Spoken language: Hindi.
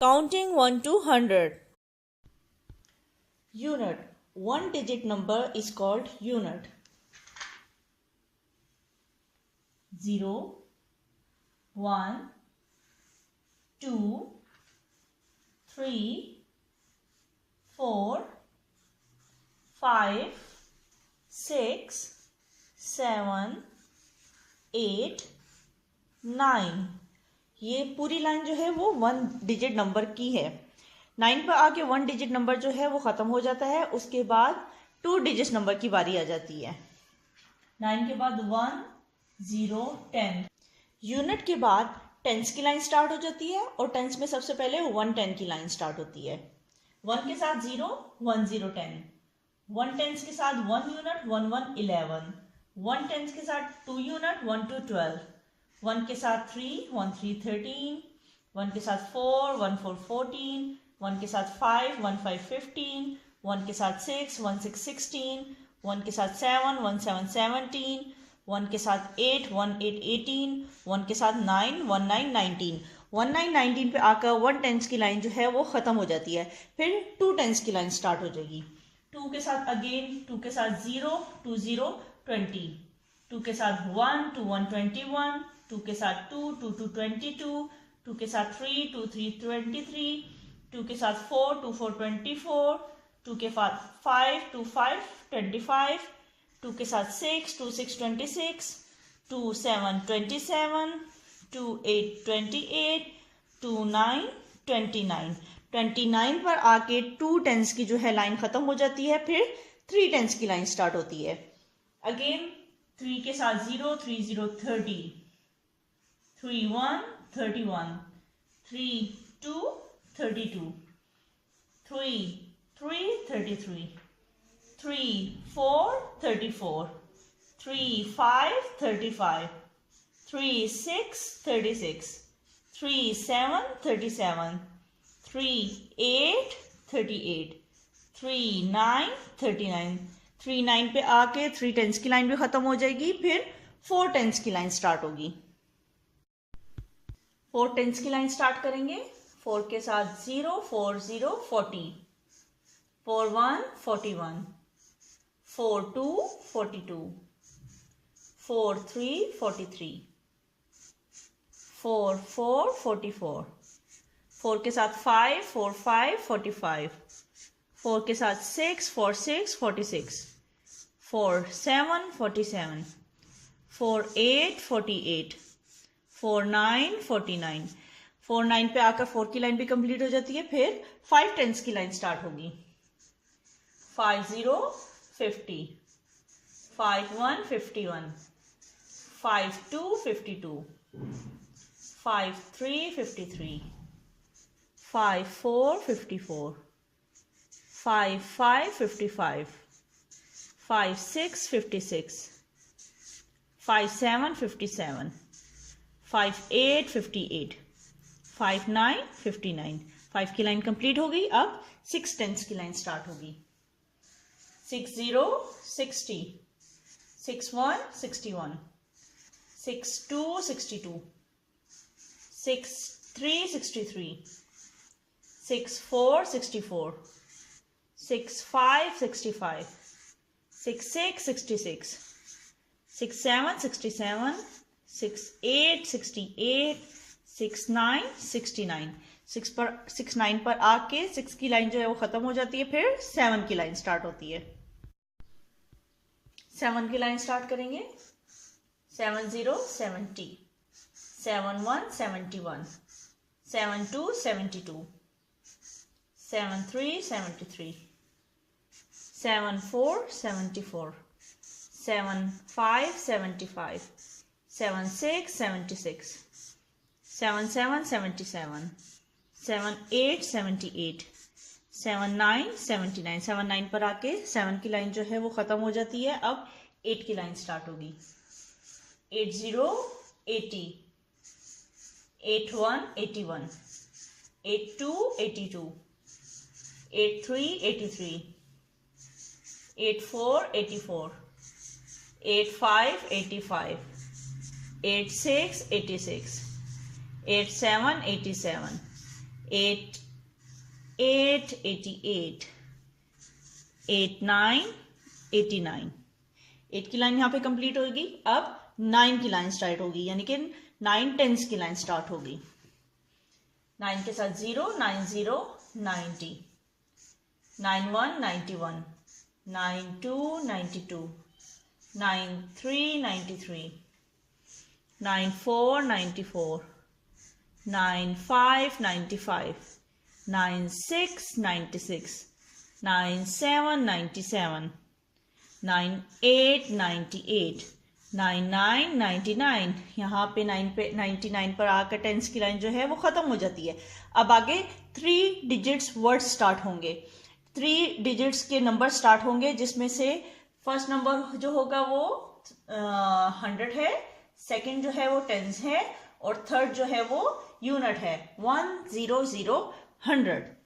Counting 1 to 100. Unit. One digit number is called unit. 0, 1, 2, 3, 4, 5, 6, 7, 8, 9. ये पूरी लाइन जो है वो 1 डिजिट नंबर की है. 9 पर आके 1 डिजिट नंबर जो है वो ख़त्म हो जाता है. उसके बाद 2 डिजिट नंबर की बारी आ जाती है. 9 के बाद 1, 0, 10. यूनिट के बाद टेंस की लाइन स्टार्ट हो जाती है और टेंस में सबसे पहले 1 10 की लाइन स्टार्ट होती है. 1 के साथ 0, 1 0 10. 1 टेंस के साथ 1 यूनिट, 1 1 11. 1 टेंस के साथ 2 यूनिट, 1 2 12. 1 के साथ 3, 1 3 13. 1 के साथ 4, 1 4 14. 1 के साथ 5, 1 5 15. 1 के साथ 6, 1 6 16. 1 के साथ 7, 1 7 17. 1 के साथ 8, 1 8 18. 1 के साथ 9, 1 9 19. 1 9 19 पे आकर 1 टेंस की लाइन जो है वो ख़त्म हो जाती है. फिर 2 टेंस की लाइन स्टार्ट हो जाएगी. 2 के साथ अगेन 2 के साथ 0, 2 0 20. 2 के साथ 1, 2 1 21. 2 के साथ 2, 2 2 22. 2 के साथ 3, 2 3 23. 2 के साथ 4, 2 4 24. 2 के साथ 5, 2 5 25. 2 के साथ 6, 2 6 26. 2 7 27. 2 8 28. 2 9 29. 29 पर आके 2 टेंस की जो है लाइन ख़त्म हो जाती है. फिर 3 टेंस की लाइन स्टार्ट होती है. अगेन 3 के साथ 0, 3 0 30. 3 1 31. 3 2 32. 3 3 33. 3 4 34. 3 5 35. 3 6 36. 3 7 37. 3 8 38. 3 9 39. 3 9 पे आके 3 टेंस की लाइन भी खत्म हो जाएगी. फिर 4 टेंस की लाइन स्टार्ट होगी. 4 टेंस की लाइन स्टार्ट करेंगे. 4 के साथ 0 4 0 40. 4 1 41. 4 2 42. 4 3 43. 4 4 44. 4 के साथ 5 4 5 45. 4 के साथ 6 4 6 46. 4 7 47. 4 8 48. 4 9 49. 4 9 पे आकर 4 की लाइन भी कंप्लीट हो जाती है. फिर 5 टेंस की लाइन स्टार्ट होगी. 5 0 50. 5 1 51. 5 2 52. 5 3 53. 5 4 54. 5 5 55. 5 6 56. 5 7 57. 5 8 58. 5 9 59. 5 की लाइन कंप्लीट हो गई. अब 6 टेंस की लाइन स्टार्ट होगी. 6 0 60. 6 1 61. 6 2 62. 6 3 63. 6 4 64. 6 5 65. 6 6 66. 6 7 67. 6 8 68. 6 9 69. 6 9 पर आके 6 की लाइन जो है वो खत्म हो जाती है. फिर 7 की लाइन स्टार्ट होती है. 7 की लाइन स्टार्ट करेंगे. 7 0 70. 7 1 71. 7 2 72. 7 3 73. 7 4 74. 7 5 75. 7 6 76. 7 7 77. 7 8 78. 7 9 79. 7 9 पर आके 7 की लाइन जो है वो ख़त्म हो जाती है. अब 8 की लाइन स्टार्ट होगी. 8 0 80. 8 1 81. 8 2 82. 8 3 83. 8 4 84. 8 5 85. 8 6 86. 8 7 87. 8 8 88, 8 9 89। 8 की लाइन यहाँ पे कंप्लीट होगी। अब 9 की लाइन स्टार्ट होगी, यानी कि 9 टेंस की लाइन स्टार्ट होगी। 9 के साथ 0, 9 0 90, 9 1 91, 9 2 92, 9 3 93, 9 4 94, 9 5 95, 9 6 96, 9 7 97, 9 8 98, 9 9 99। यहाँ पे 99 पर आकर टेंस की लाइन जो है वो खत्म हो जाती है। अब आगे 3 डिजिट्स वर्ड स्टार्ट होंगे, 3 डिजिट्स के नंबर स्टार्ट होंगे, जिसमें से फर्स्ट नंबर जो होगा वो 100 है, सेकंड जो है वो टेंस है, और थर्ड जो है वो यूनिट है 100 100।